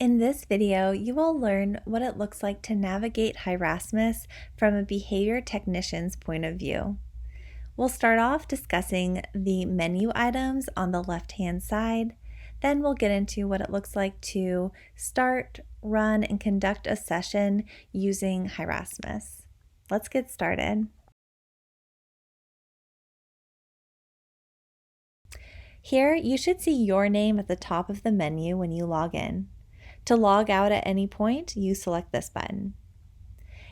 In this video, you will learn what it looks like to navigate Rasmus from a behavior technician's point of view. We'll start off discussing the menu items on the left-hand side. Then we'll get into what it looks like to start, run, and conduct a session using Rasmus. Let's get started. Here, you should see your name at the top of the menu when you log in. To log out at any point, you select this button.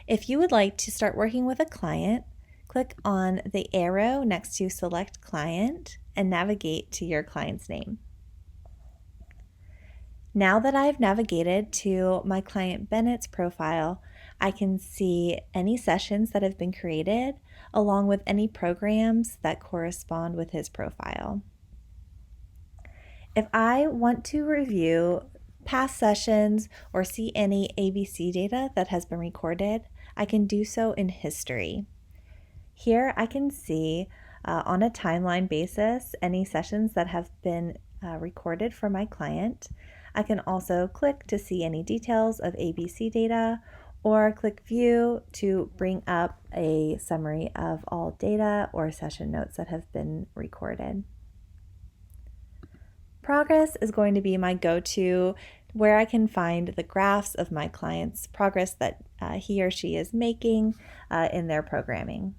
If you would like to start working with a client, click on the arrow next to Select Client and navigate to your client's name. Now that I've navigated to my client Bennett's profile, I can see any sessions that have been created along with any programs that correspond with his profile. If I want to review past sessions or see any ABC data that has been recorded, I can do so in History. Here I can see on a timeline basis any sessions that have been recorded for my client. I can also click to see any details of ABC data or click View to bring up a summary of all data or session notes that have been recorded. Progress is going to be my go-to where I can find the graphs of my client's progress that he or she is making in their programming.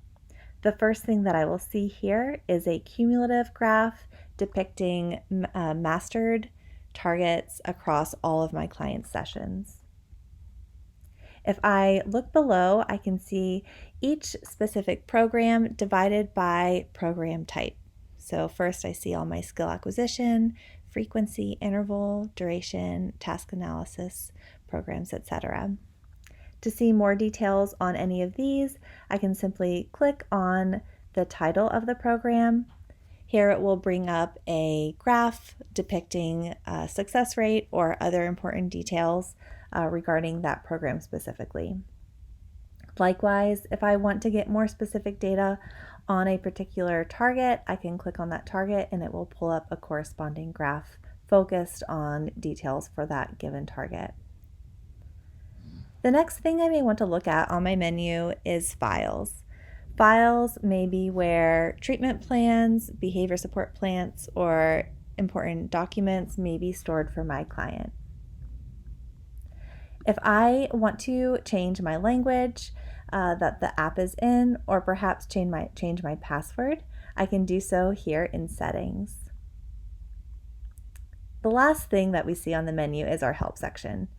The first thing that I will see here is a cumulative graph depicting mastered targets across all of my client's sessions. If I look below, I can see each specific program divided by program type. So first I see all my skill acquisition, frequency, interval, duration, task analysis, programs, etc. To see more details on any of these, I can simply click on the title of the program. Here it will bring up a graph depicting success rate or other important details regarding that program specifically. Likewise, if I want to get more specific data on a particular target, I can click on that target and it will pull up a corresponding graph focused on details for that given target. The next thing I may want to look at on my menu is files. Files may be where treatment plans, behavior support plans, or important documents may be stored for my client. If I want to change my language that the app is in, or perhaps change my password, I can do so here in Settings. The last thing that we see on the menu is our Help section.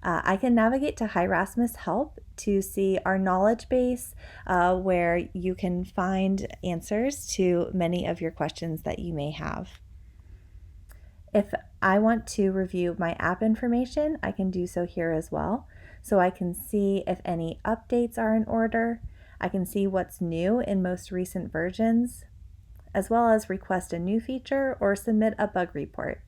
I can navigate to Rasmus Help to see our knowledge base where you can find answers to many of your questions that you may have. If I want to review my app information, I can do so here as well. So I can see if any updates are in order. I can see what's new in most recent versions, as well as request a new feature or submit a bug report.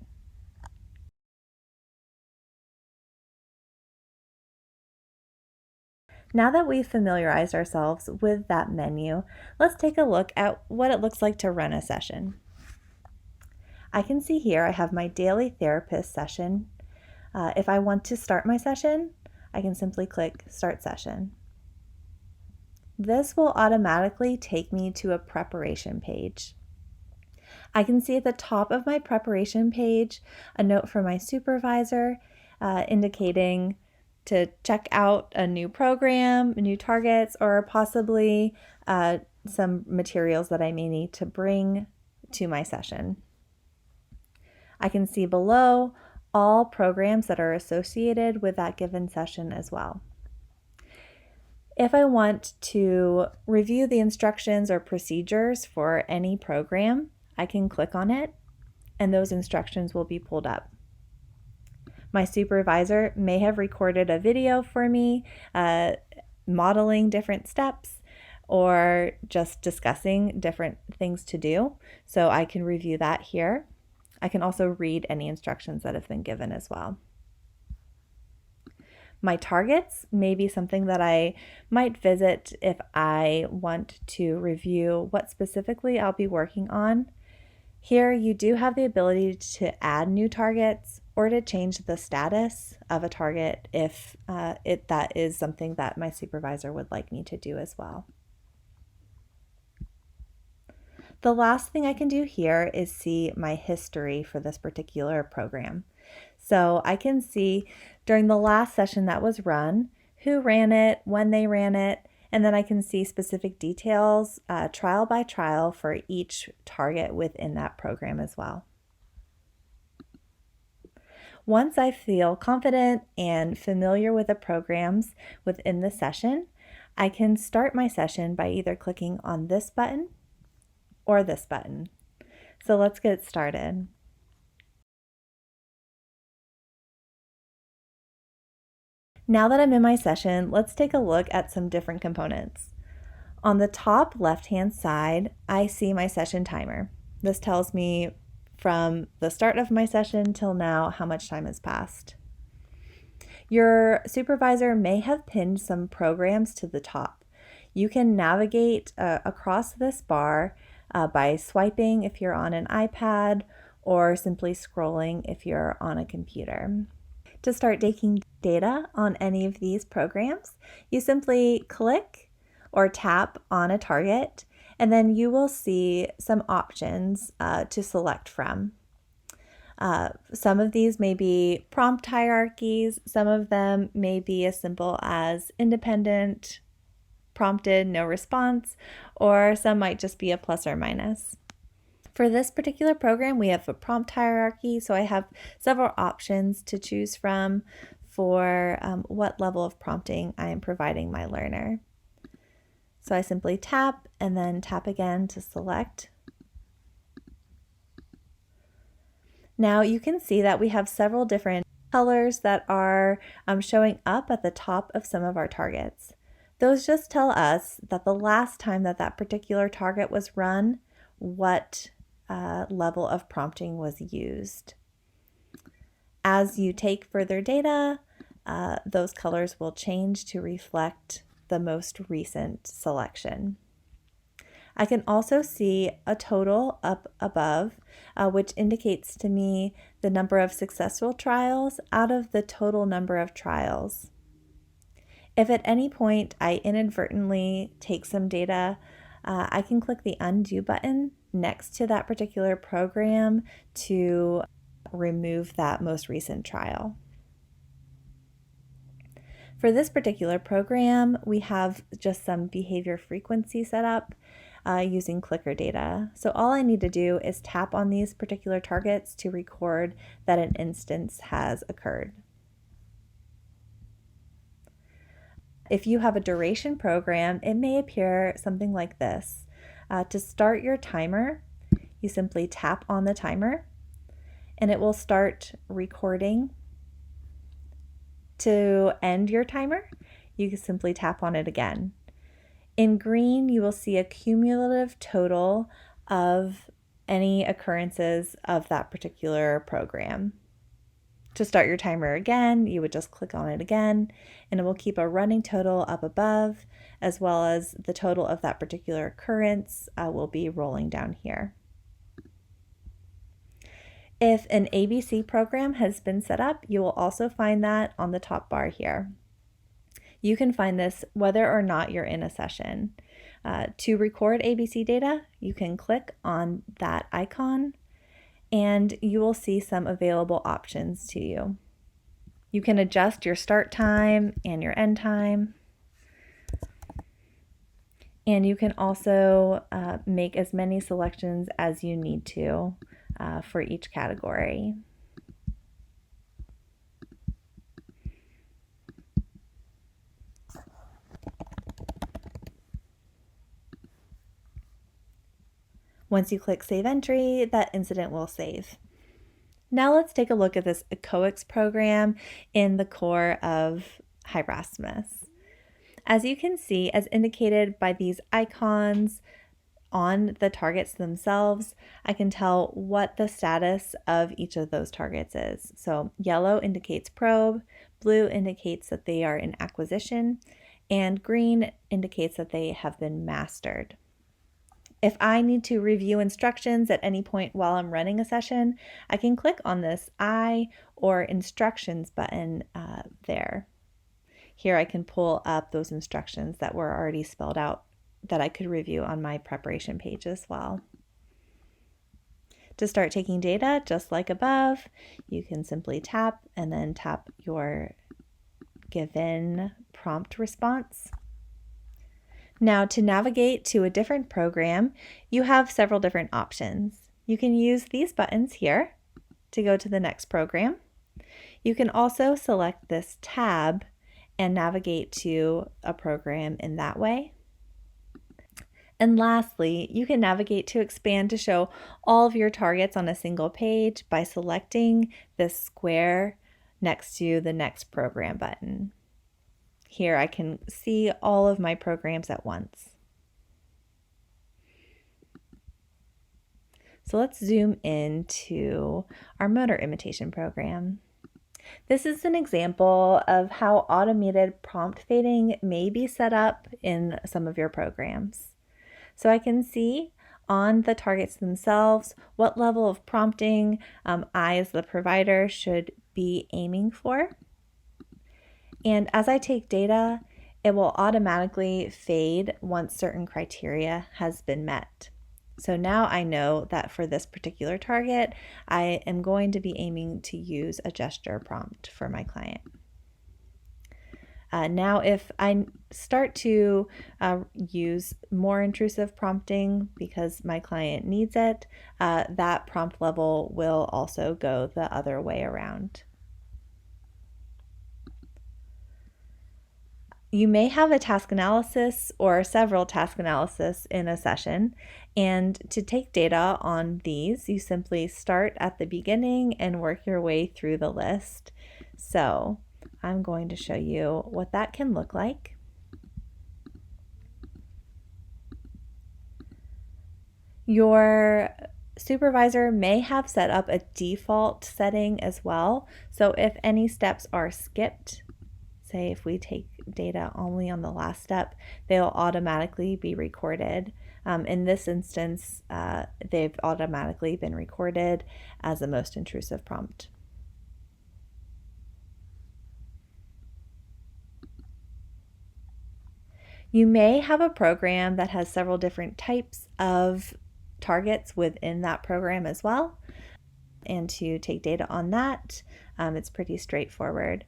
Now that we've familiarized ourselves with that menu, let's take a look at what it looks like to run a session. I can see here I have my daily therapist session. If I want to start my session, I can simply click Start Session. This will automatically take me to a preparation page. I can see at the top of my preparation page a note from my supervisor indicating to check out a new program, new targets, or possibly some materials that I may need to bring to my session. I can see below all programs that are associated with that given session as well. If I want to review the instructions or procedures for any program, I can click on it and those instructions will be pulled up. My supervisor may have recorded a video for me modeling different steps or just discussing different things to do, so I can review that here. I can also read any instructions that have been given as well. My targets may be something that I might visit if I want to review what specifically I'll be working on. Here you do have the ability to add new targets or to change the status of a target if that is something that my supervisor would like me to do as well. The last thing I can do here is see my history for this particular program. So I can see during the last session that was run, who ran it, when they ran it, and then I can see specific details trial by trial for each target within that program as well. Once I feel confident and familiar with the programs within the session, I can start my session by either clicking on this button or this button. So let's get started. Now that I'm in my session, let's take a look at some different components. On the top left-hand side, I see my session timer. This tells me from the start of my session till now how much time has passed. Your supervisor may have pinned some programs to the top. You can navigate across this bar by swiping if you're on an iPad or simply scrolling if you're on a computer. To start taking data on any of these programs, you simply click or tap on a target, and then you will see some options to select from. Some of these may be prompt hierarchies, some of them may be as simple as independent, prompted, no response, or some might just be a plus or minus. For this particular program, we have a prompt hierarchy, so I have several options to choose from for what level of prompting I am providing my learner. So I simply tap and then tap again to select. Now you can see that we have several different colors that are showing up at the top of some of our targets. Those just tell us that the last time that that particular target was run, what level of prompting was used. As you take further data, those colors will change to reflect the most recent selection. I can also see a total up above, which indicates to me the number of successful trials out of the total number of trials. If at any point I inadvertently take some data, I can click the undo button next to that particular program to remove that most recent trial. For this particular program, we have just some behavior frequency set up using clicker data. So all I need to do is tap on these particular targets to record that an instance has occurred. If you have a duration program, it may appear something like this. To start your timer, you simply tap on the timer and it will start recording. To end your timer, you can simply tap on it again. In green, you will see a cumulative total of any occurrences of that particular program. To start your timer again, you would just click on it again, and it will keep a running total up above, as well as the total of that particular occurrence will be rolling down here. If an ABC program has been set up, you will also find that on the top bar here. You can find this whether or not you're in a session. To record ABC data, you can click on that icon and you will see some available options to you. You can adjust your start time and your end time. And you can also make as many selections as you need to for each category. Once you click Save Entry, that incident will save. Now let's take a look at this echoics program in the core of Rasmus. As you can see, as indicated by these icons on the targets themselves, I can tell what the status of each of those targets is. So yellow indicates probe, blue indicates that they are in acquisition, and green indicates that they have been mastered. If I need to review instructions at any point while I'm running a session, I can click on this I or instructions button there. Here I can pull up those instructions that were already spelled out that I could review on my preparation page as well. To start taking data, just like above, you can simply tap and then tap your given prompt response. Now, to navigate to a different program, you have several different options. You can use these buttons here to go to the next program. You can also select this tab and navigate to a program in that way. And lastly, you can navigate to expand to show all of your targets on a single page by selecting this square next to the next program button. Here I can see all of my programs at once. So let's zoom into our motor imitation program. This is an example of how automated prompt fading may be set up in some of your programs. So I can see on the targets themselves what level of prompting I as the provider should be aiming for. And as I take data, it will automatically fade once certain criteria has been met. So now I know that for this particular target, I am going to be aiming to use a gesture prompt for my client. Now, if I start to use more intrusive prompting because my client needs it, that prompt level will also go the other way around. You may have a task analysis or several task analysis in a session, and to take data on these, you simply start at the beginning and work your way through the list. So I'm going to show you what that can look like. Your supervisor may have set up a default setting as well. So if any steps are skipped, say if we take data only on the last step, they'll automatically be recorded. In this instance, they've automatically been recorded as the most intrusive prompt. You may have a program that has several different types of targets within that program as well. And to take data on that, it's pretty straightforward.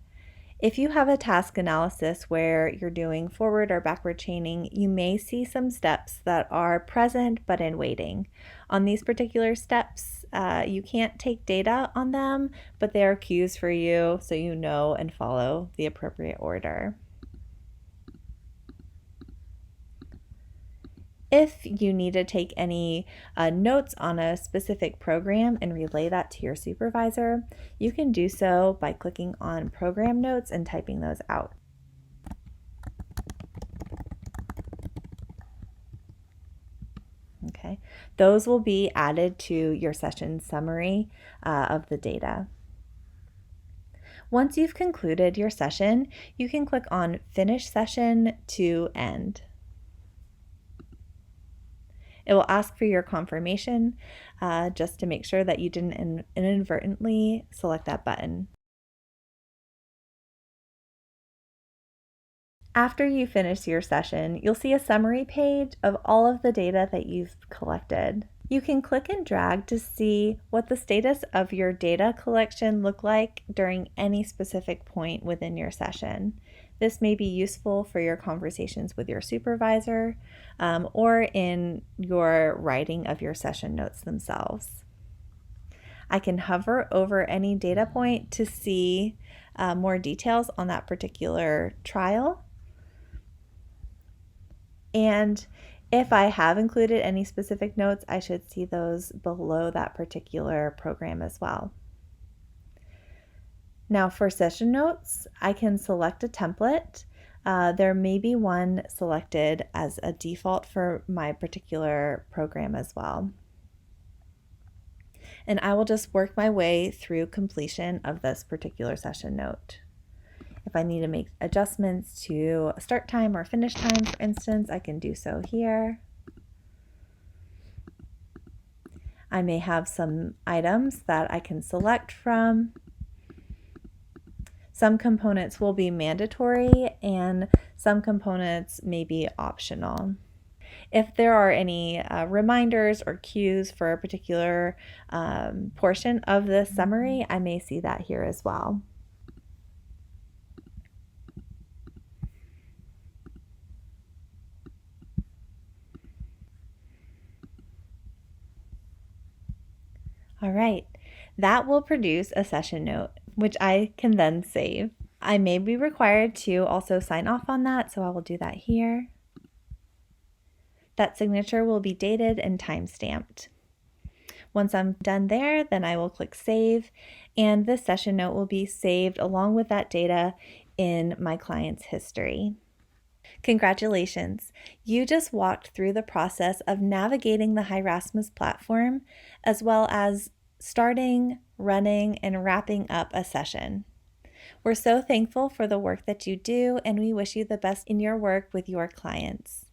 If you have a task analysis where you're doing forward or backward chaining, you may see some steps that are present but in waiting. On these particular steps, you can't take data on them, but they are cues for you so you know and follow the appropriate order. If you need to take any notes on a specific program and relay that to your supervisor, you can do so by clicking on Program Notes and typing those out. Okay, those will be added to your session summary of the data. Once you've concluded your session, you can click on Finish Session to End. It will ask for your confirmation just to make sure that you didn't inadvertently select that button. After you finish your session, you'll see a summary page of all of the data that you've collected. You can click and drag to see what the status of your data collection looked like during any specific point within your session. This may be useful for your conversations with your supervisor or in your writing of your session notes themselves. I can hover over any data point to see more details on that particular trial. And if I have included any specific notes, I should see those below that particular program as well. Now for session notes, I can select a template. There may be one selected as a default for my particular program as well. And I will just work my way through completion of this particular session note. If I need to make adjustments to start time or finish time, for instance, I can do so here. I may have some items that I can select from. Some components will be mandatory and some components may be optional. If there are any reminders or cues for a particular portion of the summary, I may see that here as well. All right, that will produce a session note, which I can then save. I may be required to also sign off on that, so I will do that here. That signature will be dated and time-stamped. Once I'm done there, then I will click save, and this session note will be saved along with that data in my client's history. Congratulations! You just walked through the process of navigating the Rasmus platform, as well as starting, running, and wrapping up a session. We're so thankful for the work that you do, and we wish you the best in your work with your clients.